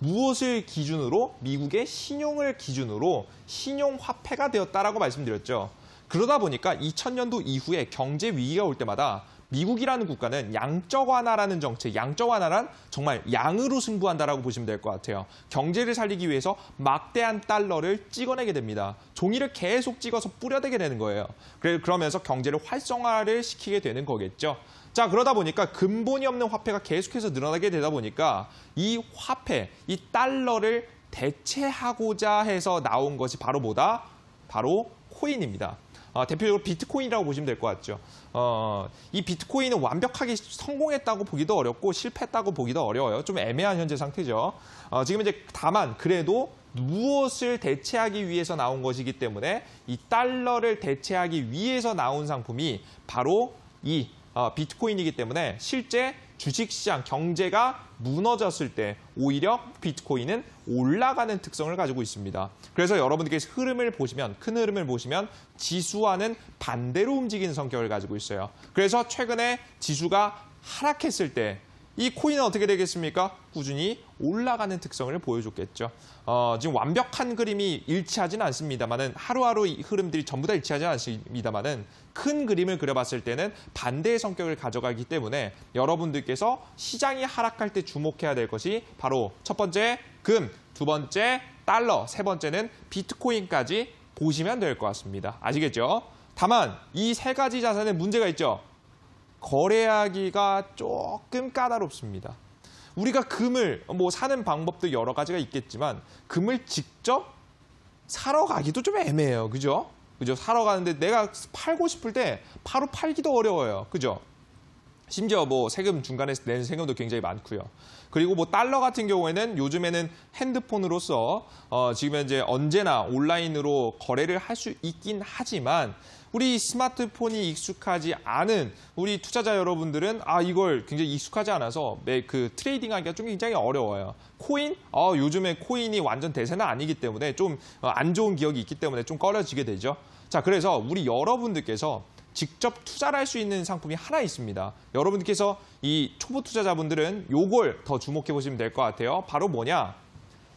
무엇을 기준으로? 미국의 신용을 기준으로 신용화폐가 되었다라고 말씀드렸죠. 그러다 보니까 2000년도 이후에 경제 위기가 올 때마다 미국이라는 국가는 양적 완화라는 정책, 양적 완화란 정말 양으로 승부한다라고 보시면 될 것 같아요. 경제를 살리기 위해서 막대한 달러를 찍어내게 됩니다. 종이를 계속 찍어서 뿌려대게 되는 거예요. 그러면서 경제를 활성화를 시키게 되는 거겠죠. 자, 그러다 보니까 근본이 없는 화폐가 계속해서 늘어나게 되다 보니까 이 화폐, 이 달러를 대체하고자 해서 나온 것이 바로 뭐다? 바로 코인입니다. 대표적으로 비트코인이라고 보시면 될 것 같죠. 이 비트코인은 완벽하게 성공했다고 보기도 어렵고 실패했다고 보기도 어려워요. 좀 애매한 현재 상태죠. 지금 이제 다만 그래도 무엇을 대체하기 위해서 나온 것이기 때문에 이 달러를 대체하기 위해서 나온 상품이 바로 이 비트코인이기 때문에 실제 주식시장 경제가 무너졌을 때 오히려 비트코인은 올라가는 특성을 가지고 있습니다. 그래서 여러분들께서 흐름을 보시면, 큰 흐름을 보시면 지수와는 반대로 움직이는 성격을 가지고 있어요. 그래서 최근에 지수가 하락했을 때 이 코인은 어떻게 되겠습니까? 꾸준히 올라가는 특성을 보여줬겠죠. 지금 완벽한 그림이 일치하지는 않습니다만은 하루하루 이 흐름들이 전부 다 일치하지 않습니다만은 큰 그림을 그려봤을 때는 반대의 성격을 가져가기 때문에 여러분들께서 시장이 하락할 때 주목해야 될 것이 바로 첫 번째 금, 두 번째 달러, 세 번째는 비트코인까지 보시면 될 것 같습니다. 아시겠죠? 다만 이 세 가지 자산에 문제가 있죠. 거래하기가 조금 까다롭습니다. 우리가 금을 사는 방법도 여러 가지가 있겠지만 금을 직접 사러 가기도 좀 애매해요. 그죠? 사러 가는데 내가 팔고 싶을 때 바로 팔기도 어려워요. 그죠? 심지어 세금 중간에 내는 세금도 굉장히 많고요. 그리고 달러 같은 경우에는 요즘에는 핸드폰으로서 지금 현재 언제나 온라인으로 거래를 할 수 있긴 하지만 우리 스마트폰이 익숙하지 않은 우리 투자자 여러분들은 이걸 굉장히 익숙하지 않아서 그 트레이딩하기가 좀 굉장히 어려워요. 코인? 요즘에 코인이 완전 대세는 아니기 때문에 좀 안 좋은 기억이 있기 때문에 좀 꺼려지게 되죠. 자, 그래서 우리 여러분들께서 직접 투자를 할 수 있는 상품이 하나 있습니다. 여러분들께서 이 초보 투자자분들은 요걸 더 주목해 보시면 될 것 같아요. 바로 뭐냐?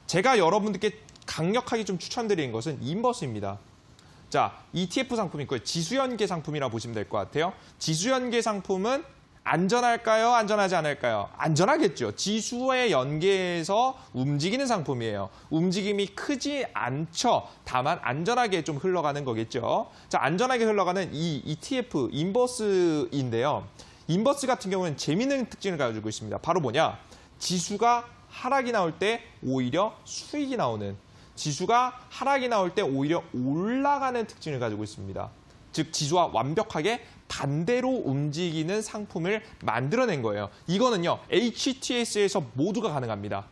제가 여러분들께 강력하게 좀 추천드리는 것은 인버스입니다. 자, ETF 상품이 있고요. 지수연계 상품이라고 보시면 될 것 같아요. 지수연계 상품은 안전할까요? 안전하지 않을까요? 안전하겠죠. 지수에 연계해서 움직이는 상품이에요. 움직임이 크지 않죠. 다만 안전하게 좀 흘러가는 거겠죠. 자, 안전하게 흘러가는 이 ETF 인버스인데요. 인버스 같은 경우는 재미있는 특징을 가지고 있습니다. 바로 뭐냐? 지수가 하락이 나올 때 오히려 수익이 나오는, 지수가 하락이 나올 때 오히려 올라가는 특징을 가지고 있습니다. 즉 지수와 완벽하게 반대로 움직이는 상품을 만들어낸 거예요. 이거는요, HTS에서 모두가 가능합니다.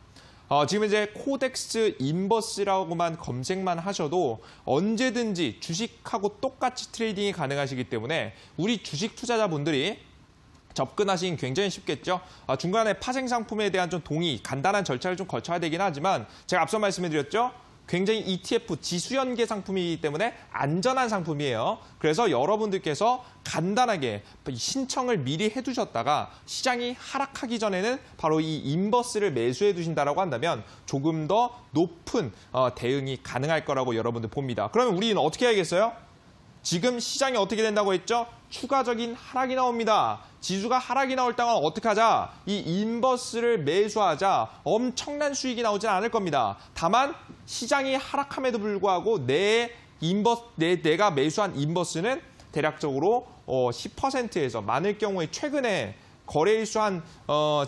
지금 이제 코덱스 인버스라고만 검색만 하셔도 언제든지 주식하고 똑같이 트레이딩이 가능하시기 때문에 우리 주식 투자자분들이 접근하시긴 굉장히 쉽겠죠. 중간에 파생 상품에 대한 좀 동의, 간단한 절차를 좀 거쳐야 되긴 하지만 제가 앞서 말씀드렸죠. 굉장히 ETF 지수 연계 상품이기 때문에 안전한 상품이에요. 그래서 여러분들께서 간단하게 신청을 미리 해두셨다가 시장이 하락하기 전에는 바로 이 인버스를 매수해 두신다라고 한다면 조금 더 높은 대응이 가능할 거라고 여러분들 봅니다. 그러면 우리는 어떻게 해야겠어요? 지금 시장이 어떻게 된다고 했죠? 추가적인 하락이 나옵니다. 지수가 하락이 나올 때는 어떻게 하자? 이 인버스를 매수하자 엄청난 수익이 나오진 않을 겁니다. 다만 시장이 하락함에도 불구하고 내가 매수한 인버스는 대략적으로 10%에서 많을 경우에 최근에 거래일수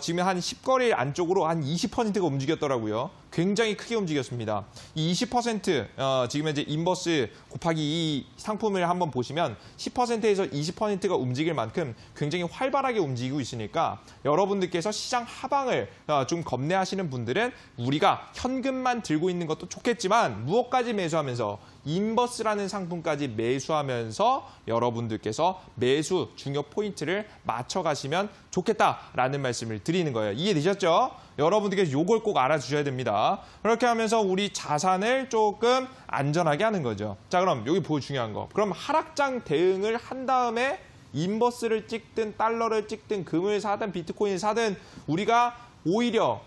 지금 한 10거래일 안쪽으로 한 20%가 움직였더라고요. 굉장히 크게 움직였습니다. 이 20% 지금 현재 인버스 곱하기 이 상품을 한번 보시면 10%에서 20%가 움직일 만큼 굉장히 활발하게 움직이고 있으니까 여러분들께서 시장 하방을 좀 겁내하시는 분들은 우리가 현금만 들고 있는 것도 좋겠지만 무엇까지 매수하면서 인버스라는 상품까지 매수하면서 여러분들께서 매수 중요 포인트를 맞춰가시면 좋겠다라는 말씀을 드리는 거예요. 이해되셨죠? 여러분들께서 이걸 꼭 알아주셔야 됩니다. 그렇게 하면서 우리 자산을 조금 안전하게 하는 거죠. 자, 그럼 여기 중요한 거. 그럼 하락장 대응을 한 다음에 인버스를 찍든 달러를 찍든 금을 사든 비트코인을 사든 우리가 오히려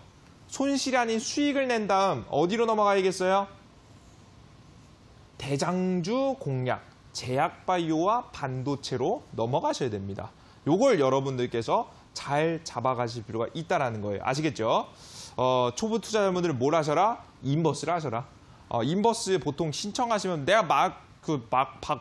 손실이 아닌 수익을 낸 다음 어디로 넘어가야겠어요? 대장주 공략, 제약바이오와 반도체로 넘어가셔야 됩니다. 요걸 여러분들께서 잘 잡아가실 필요가 있다는 거예요. 아시겠죠? 초보 투자자분들은 뭘 하셔라? 인버스를 하셔라. 인버스 보통 신청하시면 내가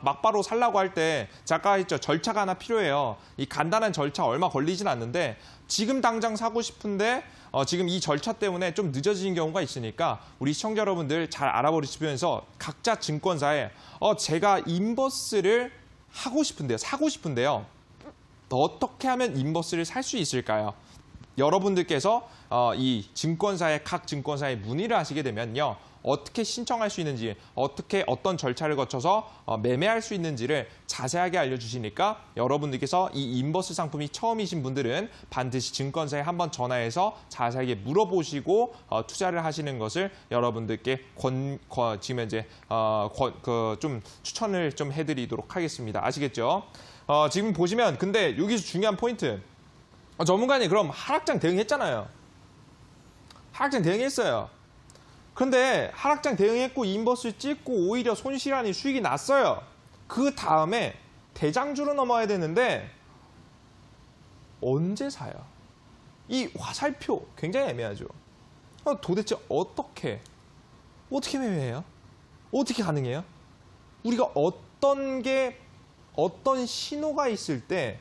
막바로 살라고 할 때 잠깐 했죠. 절차가 하나 필요해요. 이 간단한 절차 얼마 걸리진 않는데 지금 당장 사고 싶은데 지금 이 절차 때문에 좀 늦어지는 경우가 있으니까 우리 시청자 여러분들 잘 알아보시면서 각자 증권사에 제가 인버스를 사고 싶은데요. 어떻게 하면 인버스를 살 수 있을까요? 여러분들께서 이 각 증권사에 문의를 하시게 되면요. 어떻게 신청할 수 있는지, 어떤 절차를 거쳐서 매매할 수 있는지를 자세하게 알려주시니까 여러분들께서 이 인버스 상품이 처음이신 분들은 반드시 증권사에 한번 전화해서 자세하게 물어보시고 투자를 하시는 것을 여러분들께 지금 현재 좀 추천을 좀 해드리도록 하겠습니다. 아시겠죠? 지금 보시면 근데 여기서 중요한 포인트. 전문가님 그럼 하락장 대응했잖아요. 하락장 대응했어요. 그런데 하락장 대응했고 인버스 찍고 오히려 손실 아닌 수익이 났어요. 그 다음에 대장주로 넘어야 되는데 언제 사요? 이 화살표 굉장히 애매하죠. 도대체 어떻게 매매해요? 어떻게 가능해요? 우리가 어떤 신호가 있을 때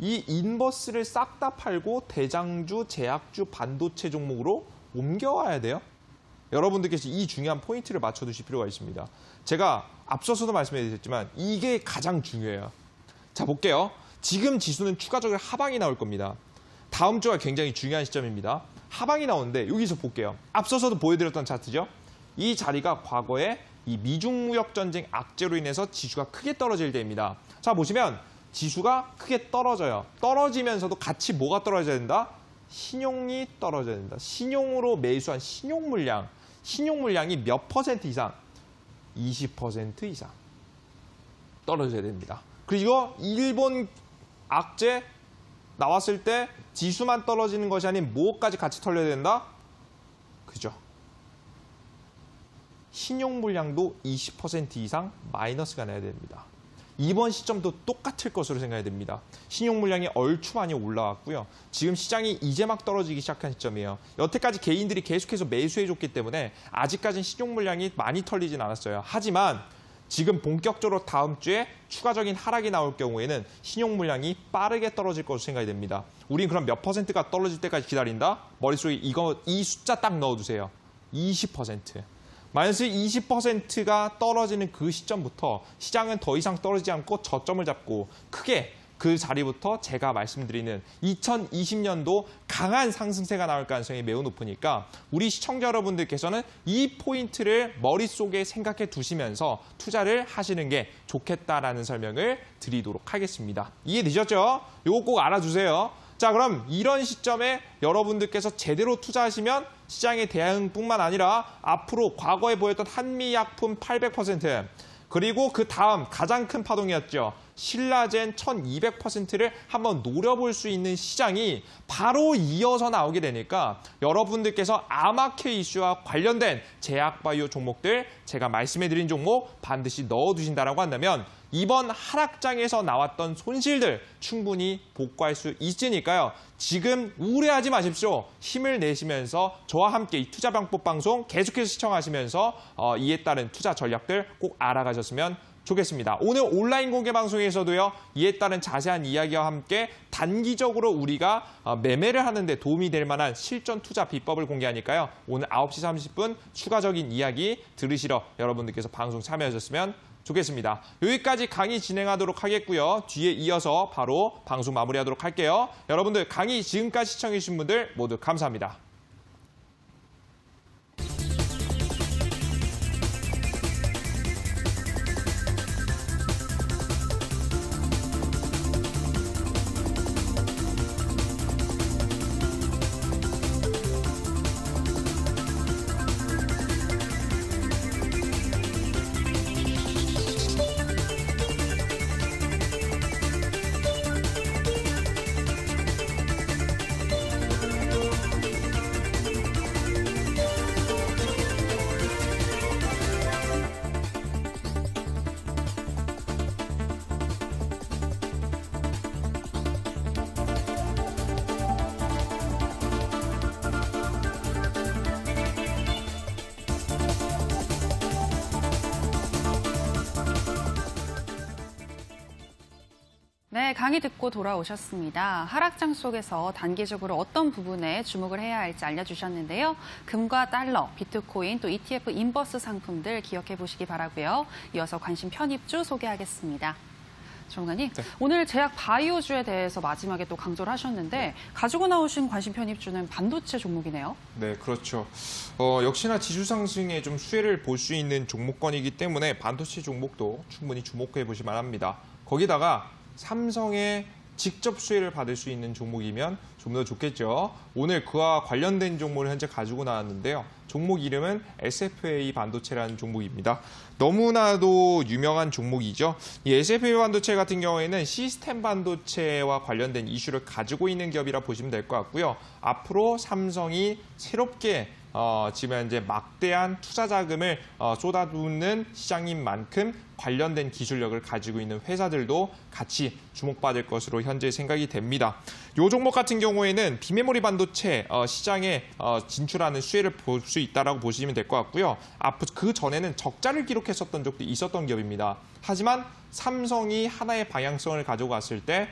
이 인버스를 싹 다 팔고 대장주, 제약주, 반도체 종목으로 옮겨와야 돼요? 여러분들께서 이 중요한 포인트를 맞춰두실 필요가 있습니다. 제가 앞서서도 말씀드렸지만 이게 가장 중요해요. 자, 볼게요. 지금 지수는 추가적으로 하방이 나올 겁니다. 다음 주가 굉장히 중요한 시점입니다. 하방이 나오는데 여기서 볼게요. 앞서서도 보여드렸던 차트죠. 이 자리가 과거에 이 미중 무역 전쟁 악재로 인해서 지수가 크게 떨어질 때입니다. 자, 보시면 지수가 크게 떨어져요. 떨어지면서도 같이 뭐가 떨어져야 된다? 신용이 떨어져야 된다. 신용으로 매수한 신용 물량이 몇 퍼센트 이상? 20% 이상 떨어져야 됩니다. 그리고 일본 악재 나왔을 때 지수만 떨어지는 것이 아닌 뭐까지 같이 털려야 된다? 그죠? 신용 물량도 20% 이상 마이너스가 나야 됩니다. 이번 시점도 똑같을 것으로 생각이 됩니다. 신용 물량이 얼추 많이 올라왔고요. 지금 시장이 이제 막 떨어지기 시작한 시점이에요. 여태까지 개인들이 계속해서 매수해줬기 때문에 아직까지는 신용 물량이 많이 털리진 않았어요. 하지만 지금 본격적으로 다음 주에 추가적인 하락이 나올 경우에는 신용 물량이 빠르게 떨어질 것으로 생각이 됩니다. 우린 그럼 몇 퍼센트가 떨어질 때까지 기다린다? 머릿속에 이 숫자 딱 넣어두세요. 20%. 마이너스 20%가 떨어지는 그 시점부터 시장은 더 이상 떨어지지 않고 저점을 잡고 크게 그 자리부터 제가 말씀드리는 2020년도 강한 상승세가 나올 가능성이 매우 높으니까 우리 시청자 여러분들께서는 이 포인트를 머릿속에 생각해 두시면서 투자를 하시는 게 좋겠다라는 설명을 드리도록 하겠습니다. 이해되셨죠? 이거 꼭 알아주세요. 자, 그럼 이런 시점에 여러분들께서 제대로 투자하시면 시장의 대응뿐만 아니라 앞으로 과거에 보였던 한미약품 800%, 그리고 그 다음 가장 큰 파동이었죠. 신라젠 1200%를 한번 노려볼 수 있는 시장이 바로 이어서 나오게 되니까 여러분들께서 아마케 이슈와 관련된 제약바이오 종목들, 제가 말씀해드린 종목 반드시 넣어두신다라고 한다면 이번 하락장에서 나왔던 손실들 충분히 복구할 수 있으니까요. 지금 우려하지 마십시오. 힘을 내시면서 저와 함께 이 투자방법 방송 계속해서 시청하시면서 이에 따른 투자 전략들 꼭 알아가셨으면 좋겠습니다. 오늘 온라인 공개 방송에서도요, 이에 따른 자세한 이야기와 함께 단기적으로 우리가 매매를 하는데 도움이 될 만한 실전 투자 비법을 공개하니까요. 오늘 9시 30분 추가적인 이야기 들으시러 여러분들께서 방송 참여하셨으면 좋겠습니다. 여기까지 강의 진행하도록 하겠고요. 뒤에 이어서 바로 방송 마무리하도록 할게요. 여러분들 강의 지금까지 시청해주신 분들 모두 감사합니다. 네, 강의 듣고 돌아오셨습니다. 하락장 속에서 단기적으로 어떤 부분에 주목을 해야 할지 알려주셨는데요. 금과 달러, 비트코인, 또 ETF 인버스 상품들 기억해 보시기 바라고요. 이어서 관심 편입주 소개하겠습니다. 전문가님, 네. 오늘 제약 바이오주에 대해서 마지막에 또 강조를 하셨는데 가지고 나오신 관심 편입주는 반도체 종목이네요. 네, 그렇죠. 역시나 지수 상승에 좀 수혜를 볼 수 있는 종목권이기 때문에 반도체 종목도 충분히 주목해 보실 만합니다. 거기다가 삼성의 직접 수혜를 받을 수 있는 종목이면 좀 더 좋겠죠. 오늘 그와 관련된 종목을 현재 가지고 나왔는데요. 종목 이름은 SFA 반도체라는 종목입니다. 너무나도 유명한 종목이죠. 이 SFA 반도체 같은 경우에는 시스템 반도체와 관련된 이슈를 가지고 있는 기업이라 보시면 될 것 같고요. 앞으로 삼성이 새롭게 지금 현재 막대한 투자 자금을 쏟아붓는 시장인 만큼 관련된 기술력을 가지고 있는 회사들도 같이 주목받을 것으로 현재 생각이 됩니다. 이 종목 같은 경우에는 비메모리 반도체 시장에 진출하는 수혜를 볼 수 있다고 보시면 될 것 같고요. 앞으로 그 전에는 적자를 기록했었던 적도 있었던 기업입니다. 하지만 삼성이 하나의 방향성을 가지고 왔을 때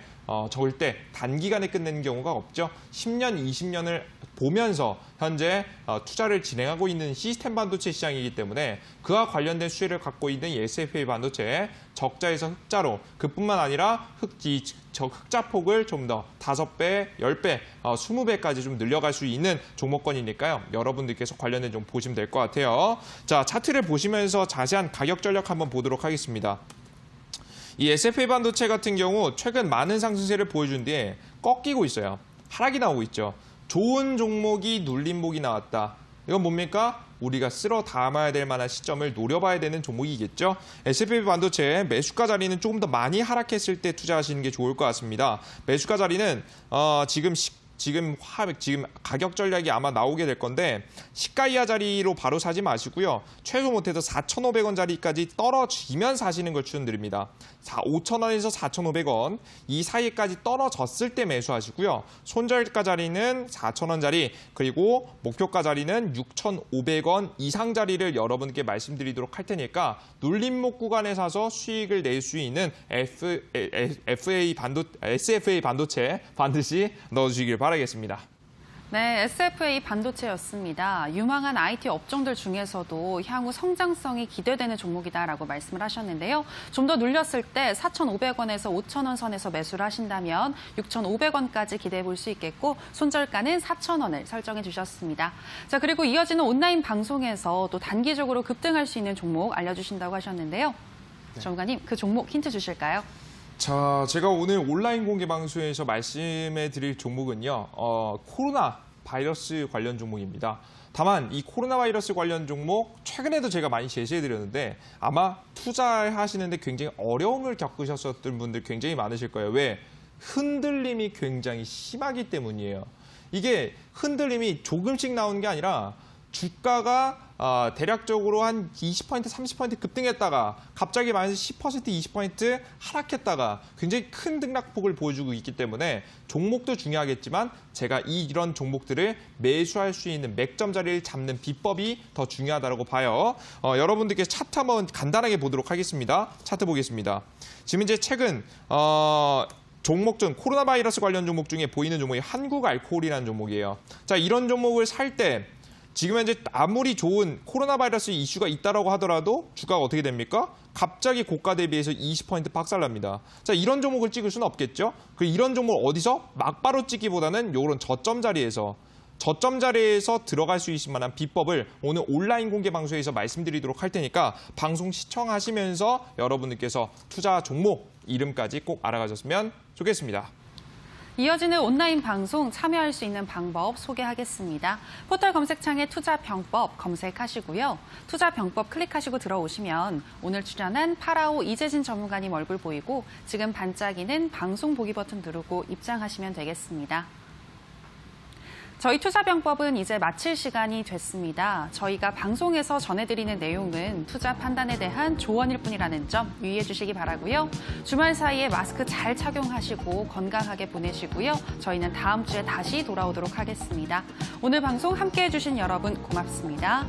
절대 단기간에 끝내는 경우가 없죠. 10년, 20년을 보면서 현재 투자를 진행하고 있는 시스템 반도체 시장이기 때문에 그와 관련된 수혜를 갖고 있는 SFA 반도체 적자에서 흑자로 그뿐만 아니라 흑자폭을 좀 더 5배, 10배, 20배까지 좀 늘려갈 수 있는 종목권이니까요. 여러분들께서 관련된 좀 보시면 될 것 같아요. 자, 차트를 보시면서 자세한 가격 전략 한번 보도록 하겠습니다. 이 SFA 반도체 같은 경우 최근 많은 상승세를 보여준 뒤에 꺾이고 있어요. 하락이 나오고 있죠. 좋은 종목이 눌림목이 나왔다. 이건 뭡니까? 우리가 쓸어 담아야 될 만한 시점을 노려봐야 되는 종목이겠죠. SFA 반도체 매수가 자리는 조금 더 많이 하락했을 때 투자하시는 게 좋을 것 같습니다. 매수가 자리는 지금 가격 전략이 아마 나오게 될 건데 시가 이하 자리로 바로 사지 마시고요. 최소 못해도 4,500원 자리까지 떨어지면 사시는 걸 추천드립니다. 5,000원에서 4,500원 이 사이까지 떨어졌을 때 매수하시고요. 손절가 자리는 4,000원 자리 그리고 목표가 자리는 6,500원 이상 자리를 여러분께 말씀드리도록 할 테니까 눌림목 구간에 사서 수익을 낼 수 있는 SFA 반도체 반드시 넣어주시길 바라겠습니다. 네, SFA 반도체였습니다. 유망한 IT 업종들 중에서도 향후 성장성이 기대되는 종목이다라고 말씀을 하셨는데요. 좀 더 눌렸을 때 4,500원에서 5,000원 선에서 매수를 하신다면 6,500원까지 기대해 볼 수 있겠고 손절가는 4,000원을 설정해 주셨습니다. 자, 그리고 이어지는 온라인 방송에서 또 단기적으로 급등할 수 있는 종목 알려주신다고 하셨는데요. 전문가님, 그 종목 힌트 주실까요? 자, 제가 오늘 온라인 공개 방송에서 말씀해 드릴 종목은요, 코로나 바이러스 관련 종목입니다. 다만 이 코로나 바이러스 관련 종목 최근에도 제가 많이 제시해 드렸는데 아마 투자하시는데 굉장히 어려움을 겪으셨던 분들 굉장히 많으실 거예요. 왜? 흔들림이 굉장히 심하기 때문이에요. 이게 흔들림이 조금씩 나오는 게 아니라 주가가 대략적으로 한 20%, 30% 급등했다가 갑자기 마이너스 10%, 20% 하락했다가 굉장히 큰 등락폭을 보여주고 있기 때문에 종목도 중요하겠지만 제가 이런 종목들을 매수할 수 있는 맥점 자리를 잡는 비법이 더 중요하다고 봐요. 여러분들께 차트 한번 간단하게 보도록 하겠습니다. 차트 보겠습니다. 지금 이제 최근 종목 중 코로나 바이러스 관련 종목 중에 보이는 종목이 한국알코올이라는 종목이에요. 자, 이런 종목을 살 때 지금 현재 아무리 좋은 코로나 바이러스 이슈가 있다라고 하더라도 주가가 어떻게 됩니까? 갑자기 고가 대비해서 20% 박살납니다. 자, 이런 종목을 찍을 수는 없겠죠? 그리고 이런 종목을 어디서? 막바로 찍기보다는 이런 저점 자리에서 들어갈 수 있을 만한 비법을 오늘 온라인 공개 방송에서 말씀드리도록 할 테니까 방송 시청하시면서 여러분들께서 투자 종목 이름까지 꼭 알아가셨으면 좋겠습니다. 이어지는 온라인 방송 참여할 수 있는 방법 소개하겠습니다. 포털 검색창에 투자병법 검색하시고요. 투자병법 클릭하시고 들어오시면 오늘 출연한 파라오 이재진 전문가님 얼굴 보이고 지금 반짝이는 방송 보기 버튼 누르고 입장하시면 되겠습니다. 저희 투자병법은 이제 마칠 시간이 됐습니다. 저희가 방송에서 전해드리는 내용은 투자 판단에 대한 조언일 뿐이라는 점 유의해 주시기 바라고요. 주말 사이에 마스크 잘 착용하시고 건강하게 보내시고요. 저희는 다음 주에 다시 돌아오도록 하겠습니다. 오늘 방송 함께해 주신 여러분 고맙습니다.